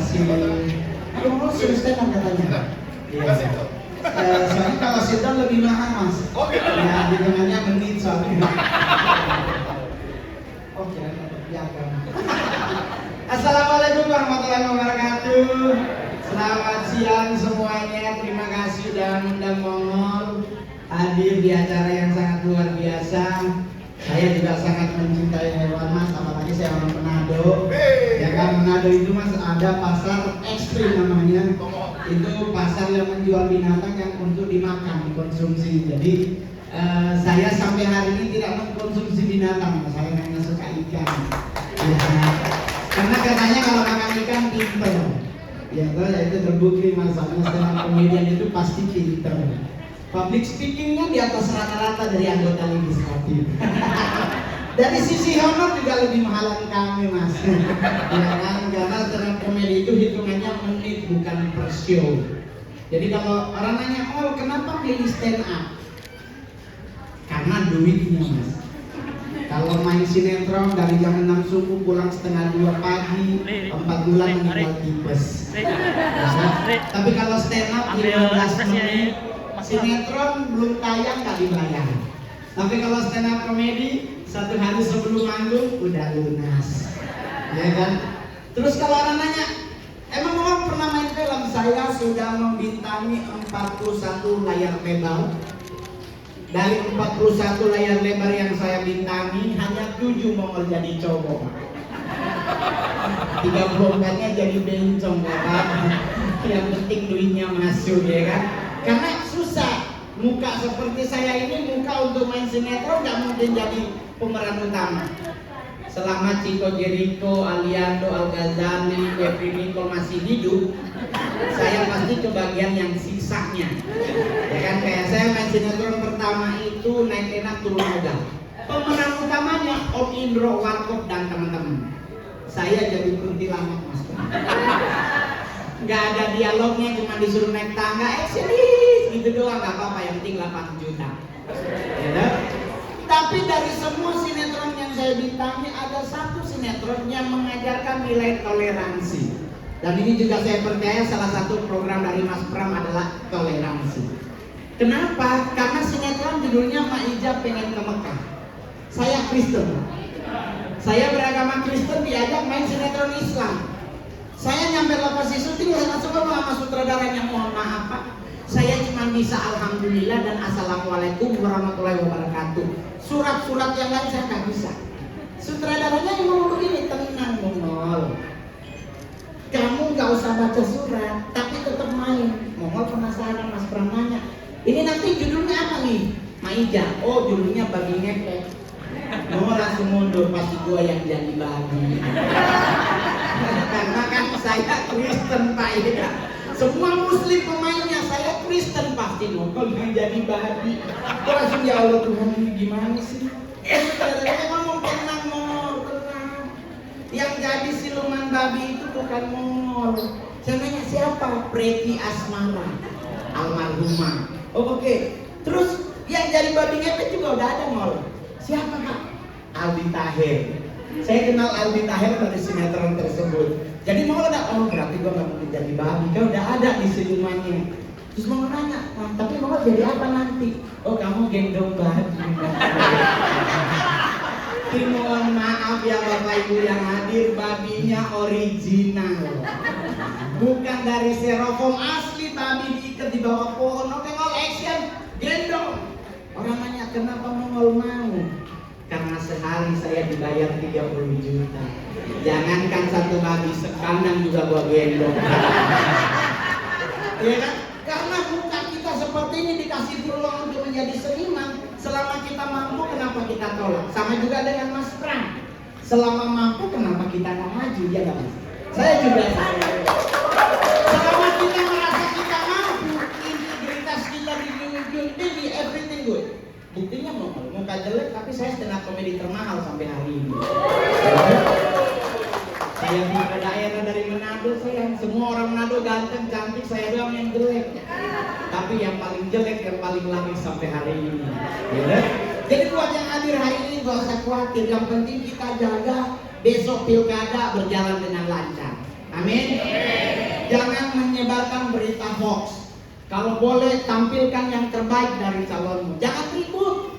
kasih. Kalau mau suruh stand up katanya. Iya. Soalnya kalau sit down lebih mahal mas. Oke. Ya hitungannya menit soalnya. Oke, ya kan. Assalamualaikum warahmatullahi wabarakatuh. Selamat siang semuanya. Terima kasih sudah mengundang Mongol hadir di acara yang sangat luar biasa. Saya juga sangat mencintai hewan mas, apalagi saya orang Manado. Ya kan, Manado itu mas ada pasar ekstrim namanya. Itu pasar yang menjual binatang yang untuk dimakan, dikonsumsi. Jadi saya sampai hari ini tidak mengkonsumsi binatang, saya hanya suka ikan. Ya, karena katanya kalau makan ikan pinter. Ya, itu terbukti masalahnya stand-up comedian itu pasti pinter. Public speakingnya di atas rata-rata dari anggota legislatif. Dari sisi honor juga lebih mahalan kami mas. Ya kan, karena stand-up comedy itu hitungannya menit bukan per show. Jadi kalau orang nanya, oh kenapa pilih stand up? Karena duitnya mas. Kalau main sinetron dari jam 6 subuh pulang setengah 2 pagi, 4 bulan meninggal tipes. Tapi kalau stand up 15 menit, sinetron belum tayang gak dibayar. Tapi kalau stand up komedi 1 hari sebelum manggung udah lunas. Ya kan? Terus kalau orang nanya, emang orang pernah main film? Saya sudah membintangi 41 layar lebar. Dari 41 layar lebar yang saya bintangi, hanya 7 mau jadi cowok. 34-nya jadi bencong, ya kan? Yang penting duitnya masuk, ya kan? Karena susah. Muka seperti saya ini, muka untuk main sinetron gak mungkin jadi pemeran utama. Selama Chico Jericho, Aliando, Al-Ghazali, Febri Nicole masih hidup, saya pasti kebagian yang sisanya. Ya kan, kayak saya main sinetron pertama itu Naik Enak Turun Moga. Pemeran utamanya Om Indro, Warkop dan teman-teman. Saya jadi kuntilanak mas. Gak ada dialognya, cuma disuruh naik tangga, serius gitu doang, gak apa-apa, yang penting 8 juta. Ya, tapi dari semua sinetron yang saya bintangi, ada satu sinetron yang mengajarkan nilai toleransi. Dan ini juga saya percaya salah satu program dari Mas Pram adalah toleransi. Kenapa? Karena sinetron judulnya Mak Ija Pengen ke Mekah. Saya Kristen. Saya beragama Kristen, diajak main sinetron Islam. Saya nyampe lokasi syuting, saya langsung ngomong sama sutradaranya, mohon maaf Pak, saya cuma bisa alhamdulillah dan assalamualaikum warahmatullahi wabarakatuh. Surat-surat yang lain saya nggak bisa. Sutradaranya yang ngomong begini, tenang Mongol, kamu nggak usah baca surat, tapi tetap main. Mongol penasaran, Mas Pram nanya, ini nanti judulnya apa nih? Maija, oh judulnya babi ngepet. Mongol langsung mundur, pasti gua yang jadi babi. Karena kan saya Kristen Pak ya. Semua muslim pemainnya, saya Kristen, pasti Mongol yang jadi babi. Gua langsung, ya Allah Tuhan, ini gimana sih? Saya ngomong tenang Mongol, tenang. Yang jadi siluman babi itu bukan Mongol. Saya nanya siapa? Preti Asmara, almarhumah. Oh oke. Terus yang jadi babi ngepet juga udah ada Mongol. Siapa Pak? Aldi Taher. Saya kenal Aldi Taher dari sinetron tersebut. Jadi mau ada, oh berarti gua nggak mungkin jadi babi, kan udah ada di silumannya. Terus mau nanya, tapi mau jadi apa nanti? Oh kamu gendong babi. Mohon maaf ya Bapak Ibu yang hadir, babinya original, bukan dari styrofoam asli. Babi diikat di bawah pohon. Oke, ngol action, gendong. Orang nanya kenapa Mongol mau? Karena sehari saya dibayar 30 juta. Jangankan satu babi, sekandang juga gua gendong. Ya kan? Karena muka kita seperti ini dikasih peluang untuk menjadi seniman. Selama kita mampu, kenapa kita tolak? Sama juga dengan Mas Pram. Selama mampu, kenapa kita nggak maju? Ya nggak Mas? Saya juga sama. Selama kita merasa kita mampu, integritas kita dijunjung tinggi, everything good. Buktinya muka jelek, tapi saya stand up comedy termahal sampai hari ini. Saya di daerah dari Manado, saya semua orang Manado ganteng, cantik, saya doang yang jelek. Tapi yang paling jelek, yang paling laris sampai hari ini. Ya? Jadi buat yang hadir hari ini gak usah khawatir, yang penting kita jaga besok pilkada berjalan dengan lancar. Amin. Jangan menyebarkan berita hoax. Kalau boleh tampilkan yang terbaik dari calonmu. Jangan ribut.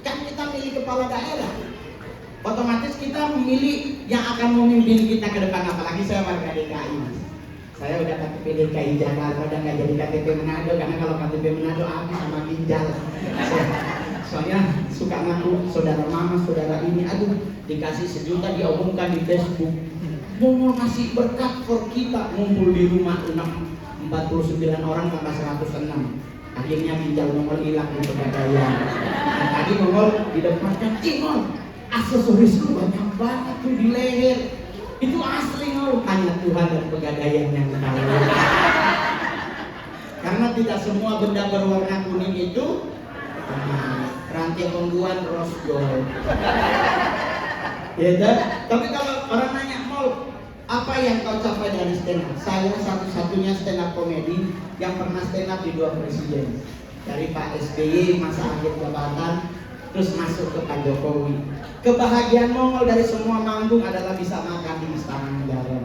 Kan kita milih kepala daerah. Otomatis kita memilih yang akan memimpin kita ke depan. Apalagi saya warga DKI. Saya udah KTP DKI Jakarta, udah nggak jadi KTP Manado. Karena kalau KTP Manado habis sama ginjal. Soalnya suka ngaku saudara mama, saudara ini, aduh dikasih 1 juta diomongkan di Facebook. Mau ngasih berkat for kita, ngumpul di rumah 49 orang tambah 106. Akhirnya ginjal Mongol hilang di Pegadaian. Nah, tadi Mongol di depannya, Mongol, aksesoris lu banyak banget tuh di leher. Itu asli Mongol, hanya Tuhan dan Pegadaian yang tahu. Karena tidak semua benda berwarna kuning itu rantai pembuat rose gold. Ya, tapi kalau orang nanya, Mol, apa yang kau capai dari stand up? Saya satu-satunya stand up komedi yang pernah stand up di 2 presiden. Dari Pak SBY masa akhir jabatan, terus masuk ke Pak Jokowi. Kebahagiaan Mongol dari semua manggung adalah bisa makan di Istana Negara.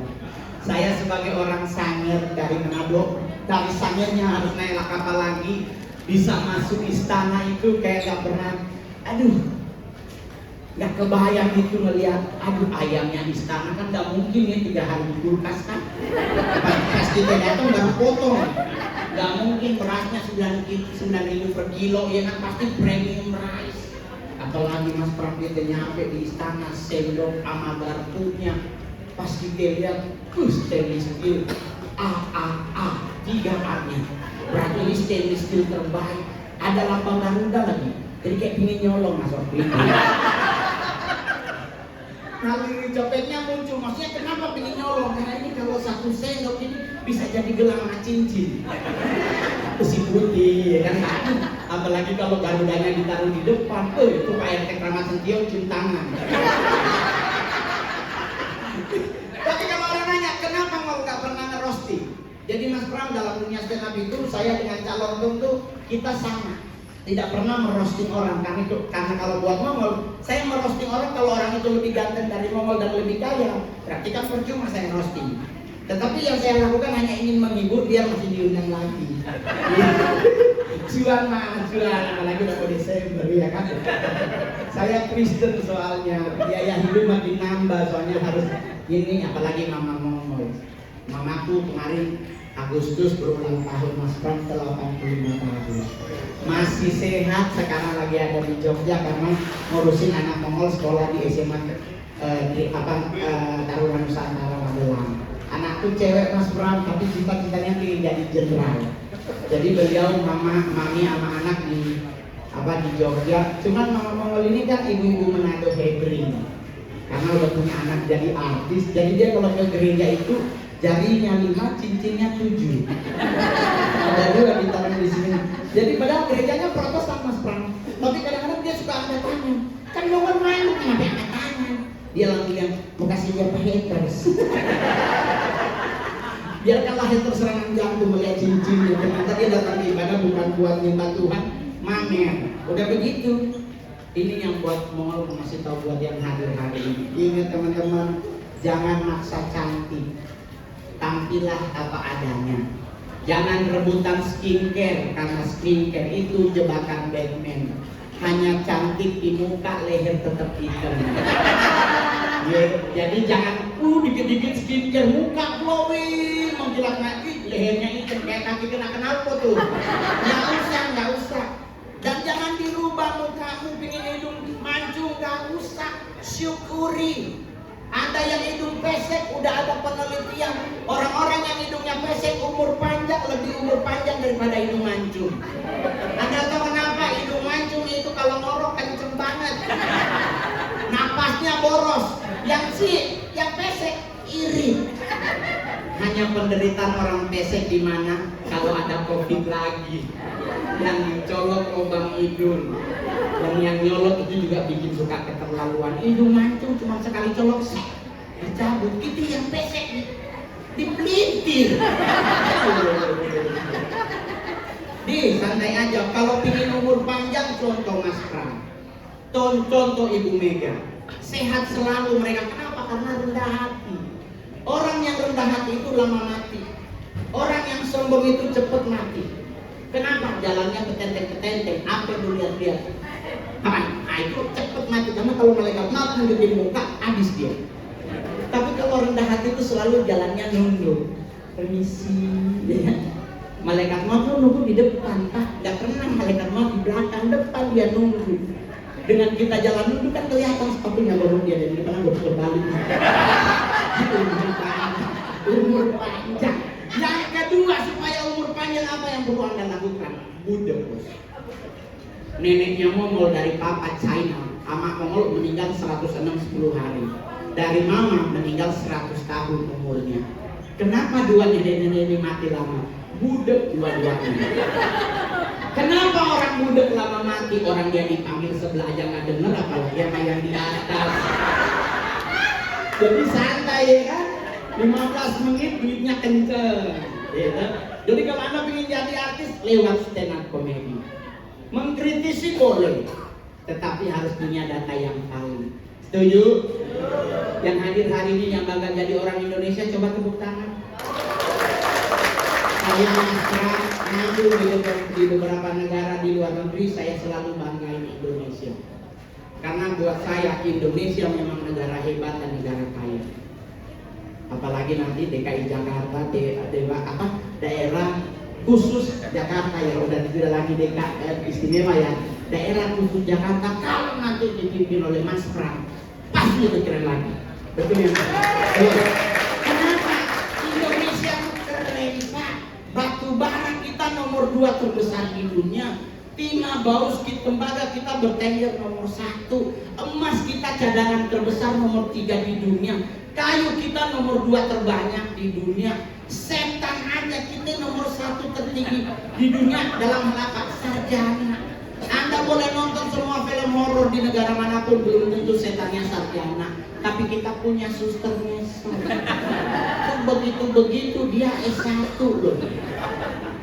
Saya sebagai orang Sanger dari Manado, dari Sangernya harus naik kapal lagi, bisa masuk istana itu kayak gak pernah, aduh, gak kebayang itu melihat, aduh ayamnya istana kan gak mungkin ya 3 hari di kulkas kan. Pas kita datang baru potong, gak mungkin berasnya 9.000 per kilo ya kan, pasti premium rice. Apalagi Mas Pramit nyampe di istana, sendok sama garpunya, pas kita lihat, stainless steel, 3 A-nya. Berarti ini stainless steel terbaik. Ada lambang Garuda lagi. Jadi kayak pingin nyolong Mas Opri. Nah, lirik copetnya muncul. Maksudnya kenapa pingin nyolong? Karena ini kalau 1 sendok ini bisa jadi gelang sama cincin. Besi putih, ya kan? Apalagi kalau Garudanya ditaruh di depan, itu Pak RT Kramat Sentio cium tangan. Tapi kalau orang nanya, kenapa mau gak pernah ngerosting? Jadi Mas Pram dalam dunia stand up itu, saya dengan calon tentu kita sama. Tidak pernah merosting orang karena kalau buat Mongol, saya merosting orang kalau orang itu lebih ganteng dari Mongol dan lebih kaya. Berarti kan percuma saya roasting. Tetapi yang saya lakukan hanya ingin menghibur biar masih diundang lagi. Cuan, apalagi udah mau Desember ya kan. Saya Kristen soalnya, biaya hidup makin nambah soalnya harus ini, apalagi mama Mongol. Mamaku kemarin Agustus berulang tahun, Mas Pram 85 tahun. Masih sehat, sekarang lagi ada di Jogja karena ngurusin anak Mongol sekolah di SMA Tarunan Nusantara Magelang. Anakku cewek Mas Pram, tapi cita-citanya ingin jadi jenderal. Jadi beliau mami sama anak di Jogja. Cuman mama Mongol ini kan ibu-ibu Manado hebring. Karena udah punya anak jadi artis, jadi dia kalau ke gereja itu jarinya 5, cincinnya 7. Ada juga ditaruh di sini. Jadi padahal gerejanya Protestan Mas Pram. Tapi kadang-kadang dia suka angkat tangan. Kan Mongol malu kenapa angkat tangan? Dia langsung bilang, mau kasih apa haters. Biarkanlah haters serangan jantung melihat cincinnya. Ternyata dia datang di ibadah bukan buat minta Tuhan, mamer. Udah begitu. Ini yang buat Mongol masih tahu buat yang hadir hari ini. Ingat teman-teman, jangan maksa cantik. Tampillah apa adanya. Jangan rebutan skincare, karena skincare itu jebakan Batman. Hanya cantik di muka, leher tetap hitam. Jadi jangan dikit-dikit skincare, muka glowing, mengkilat lagi, lehernya hitam kayak kaki kena knalpot tuh. Nggak usah. Dan jangan dirubah mukamu, pingin hidung mancung, nggak usah. Syukuri. Ada yang hidung pesek, udah ada penelitian. Orang-orang yang hidungnya pesek umur panjang, lebih umur panjang daripada hidung mancung. Anda tahu kenapa? Hidung mancung itu kalau ngorok kenceng banget. Napasnya boros. Yang pesek iri. Hanya penderitaan orang pesek di mana kalau ada COVID lagi. Yang dicolok lubang hidung. Dan yang nyolot itu juga bikin suka keterlaluan. Hidung mancung cuma sekali colok dicabut. Itu yang pesek dipelintir. Santai aja. Kalau pingin umur panjang, contoh Mas Pram, contoh Ibu Mega, sehat selalu mereka. Kenapa? Karena rendah hati. Orang yang rendah hati itu lama mati. Orang yang sombong itu cepat mati. Kenapa? Jalannya ketenteng-ketenteng. Apa yang lihat-lihat? Nah, itu cepat mati. Karena kalau malaikat maut nunjukin muka, habis dia. Tapi kalau rendah hati itu selalu jalannya nunduk. Permisi. Ya. Malaikat maut tuh nunggu di depan, Pak. Gak pernah malaikat maut di belakang, depan dia nunggu. Dengan kita jalan nunduk kan kelihatan sepatunya baru dia dari depan gue berbalik. Umur panjang. Yang kedua, supaya umur panjang apa yang perlu Anda lakukan? Buddha, bos. Neneknya Mongol dari Papa China, ama Mongol meninggal 160 hari. Dari Mama meninggal 100 tahun umurnya. Kenapa dua nenek-nenek ini mati lama? Buddha dua-duanya. Kenapa orang Buddha lama mati? Orang dia dipanggil sebelah aja nggak denger, apalagi sama yang di atas. Jadi santai ya kan? 15 menit duitnya kenceng ya. Jadi kalau Anda ingin jadi artis, lewat stand up comedy. Mengkritisi boleh, tetapi harus punya data yang valid. Setuju? Yang hadir hari ini yang bangga jadi orang Indonesia, coba tepuk tangan. Saya mesra maju di beberapa negara di luar negeri, saya selalu banggain Indonesia. Karena buat saya Indonesia memang negara hebat dan negara kaya. Apalagi nanti DKI Jakarta, daerah khusus Jakarta ya, udah tidak lagi DKI istimewa ya, daerah khusus Jakarta kalau nanti dipimpin oleh Mas Pram, pasti lebih keren lagi. Betul ya? Kenapa? Indonesia keren, Pak. Batu bara kita nomor 2 terbesar di dunia. Timah bauxit tembaga kita bertengger nomor 1. Emas kita cadangan terbesar nomor 3 di dunia. Kayu kita nomor 2 terbanyak di dunia. Setan aja kita nomor 1 tertinggi di dunia dalam hal apa? Sarjana. Anda boleh nonton semua film horor di negara manapun, belum tentu setannya sarjana. Tapi kita punya susternya. Begitu-begitu dia S1 loh.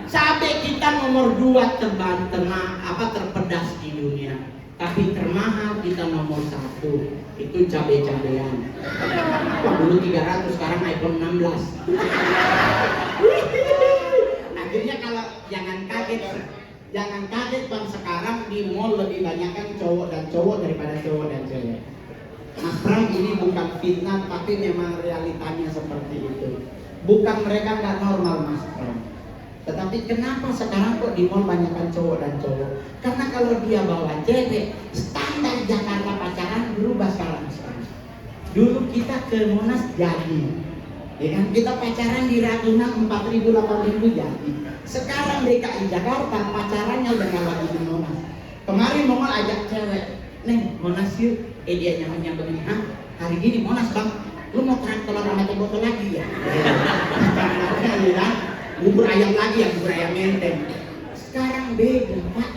Sampai kita nomor 2 terpedas di dunia. Tapi termahal kita nomor 1. Itu cabai-cabean. Wah, dulu 300, sekarang iPhone 16. Akhirnya kalau jangan kaget Bang, sekarang di mall lebih banyak kan cowok daripada cowok dan cewek. Mas Pram, ini bukan fitnah, tapi memang realitanya seperti itu. Bukan mereka nggak normal, Mas Pram. Tetapi kenapa sekarang kok di mall banyakkan cowok dan cowok? Karena kalau dia bawa cewek, standar Jakarta pacaran berubah sekarang. Dulu kita ke Monas jadi, ya kan? Kita pacaran di Ragunan 4.000 8.000 jadi. Sekarang DKI Jakarta pacarannya udah nggak lagi di Monas. Kemarin Mongol ajak cewek, Neng Monas yuk. Dia nyamannya begini, hari gini Monas Bang, lu mau telur sama botol lagi ya? Bubur ayam lagi ya, bubur ayam menteng. Sekarang beda, Pak.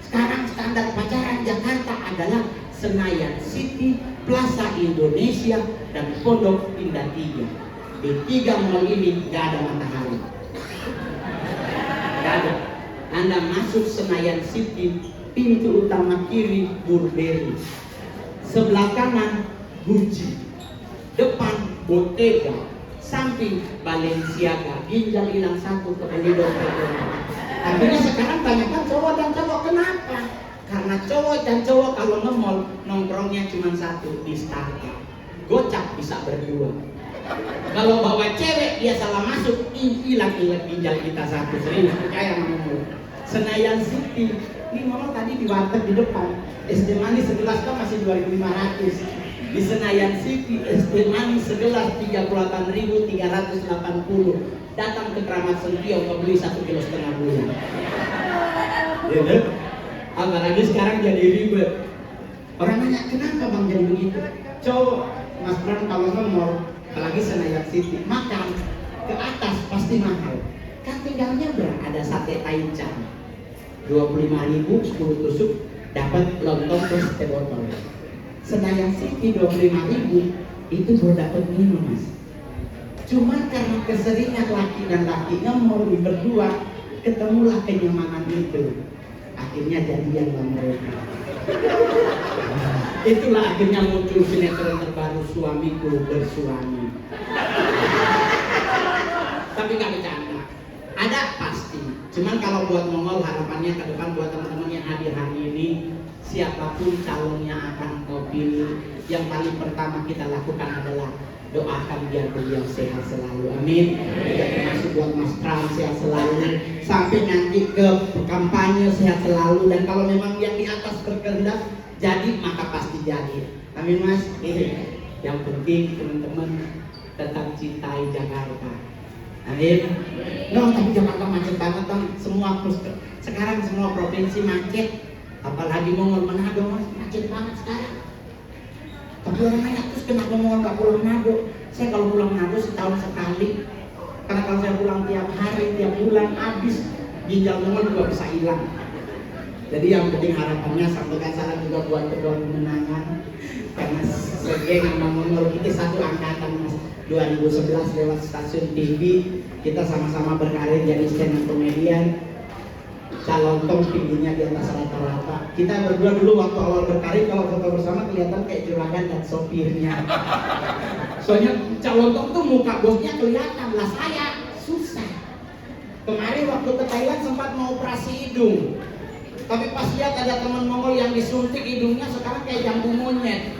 Sekarang standar pacaran Jakarta adalah Senayan City, Plaza Indonesia, dan Pondok Indah 3. Di 3 mall ini gak ada matahari. Gak ada. Anda masuk Senayan City, pintu utama kiri Burberry, sebelah kanan Gucci, depan Bottega, samping Balenciaga, ginjal hilang 1 kebeli dokter. Artinya sekarang banyakkan cowok dan cowok. Kenapa? Karena cowok dan cowok kalau nge-mall nongkrongnya cuma 1 di Starbucks. Gocap bisa berdua. Kalau bawa cewek dia salah masuk, hilang ginjal kita 1. Serius, percaya sama mall. Senayan City, ini mama tadi di warteg di depan. SD manis segelas kan masih 2.500. Di Senayan City, SD manis segelas 38.380. Datang ke Keramat Sentio, kau beli 1,5 kilo bulan. Ya kan? Apalagi sekarang jadi ribet. Orang nanya, kenapa Bang jadi begitu? Cowok, Mas Pram kalau nge-mall, apalagi Senayan City, makan ke atas pasti mahal. Kan tinggalnya ada sate taichan, 25.000 10 tusuk, dapat lontong terus teh botol. Senayan City 25.000 itu baru dapat minum, Mas. Cuma karena keseringan laki dan lakinya mau berdua, ketemulah kenyamanan itu. Akhirnya jadian sama mereka. Itulah akhirnya muncul sinetron terbaru Suamiku Bersuami. Tapi nggak bercanda, ada pasti. Cuman kalau buat Mongol, harapannya ke depan buat teman-teman yang hadir hari ini, siapapun calon yang akan kau pilih, yang paling pertama kita lakukan adalah doakan biar beliau sehat selalu, amin. Dan termasuk buat Mas Pram sehat selalu, sampai nanti ke kampanye sehat selalu. Dan kalau memang yang di atas berkehendak jadi, maka pasti jadi, amin Mas. Yang penting teman-teman tetap cintai Jakarta, amin. No, tapi Jakarta macet banget Bang, semua sekarang semua provinsi macet, apalagi Mongol Manado Mas, macet banget sekarang. Tapi orang nanya, terus kenapa Mongol nggak pulang Manado? Saya kalau pulang Manado setahun sekali, karena kalau saya pulang tiap hari, tiap bulan, habis ginjal Mongol juga bisa hilang. Jadi yang penting harapannya, sampaikan salam juga buat kedua kemenangan, karena sebagai nama Mongol kita satu angkatan Mas. 2011 lewat stasiun TV kita sama-sama berkarir jadi stand up komedian. Calontong tingginya di atas rata-rata. Kita berdua dulu waktu awal berkarir kalau foto bersama kelihatan kayak juragan dan sopirnya. Soalnya Calontong tuh muka bosnya kelihatan, lah saya susah. Kemarin waktu ke Thailand sempat mau operasi hidung, tapi pas lihat ada teman Mongol yang disuntik hidungnya sekarang kayak jambu monyet,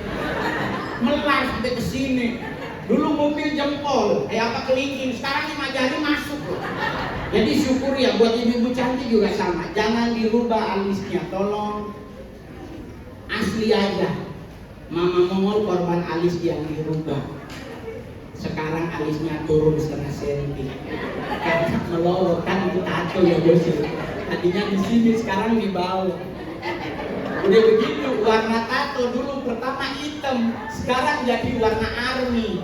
melar sampai ke sini. Dulu mobil jempol, apa kelingking, sekarang 5 jari masuk loh. Jadi syukur ya, buat ibu-ibu cantik juga sama, jangan dirubah alisnya, tolong asli aja. Mama Mongol korban alis yang dirubah. Sekarang alisnya turun 1/2 senti. Karena melorot kan itu tato ya bos. Tadinya di sini, sekarang di bawah. Udah begitu, warna tato dulu pertama hitam, sekarang jadi warna army.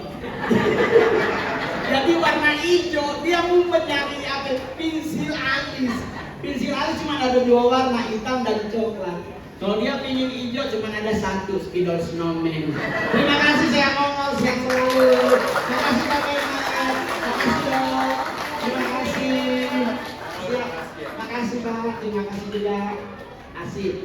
Jadi warna hijau, dia ngumpet nyari apa? Pensil alis. Pensil alis cuma ada 2 warna, hitam dan coklat. Kalau dia pingin hijau cuma ada 1, spidol snowman. Terima kasih saya Mongol, sehat selalu. Terima kasih Pak Kemal. Terima kasih dok. Terima kasih. Terima kasih Pak. Terima kasih juga. Asik.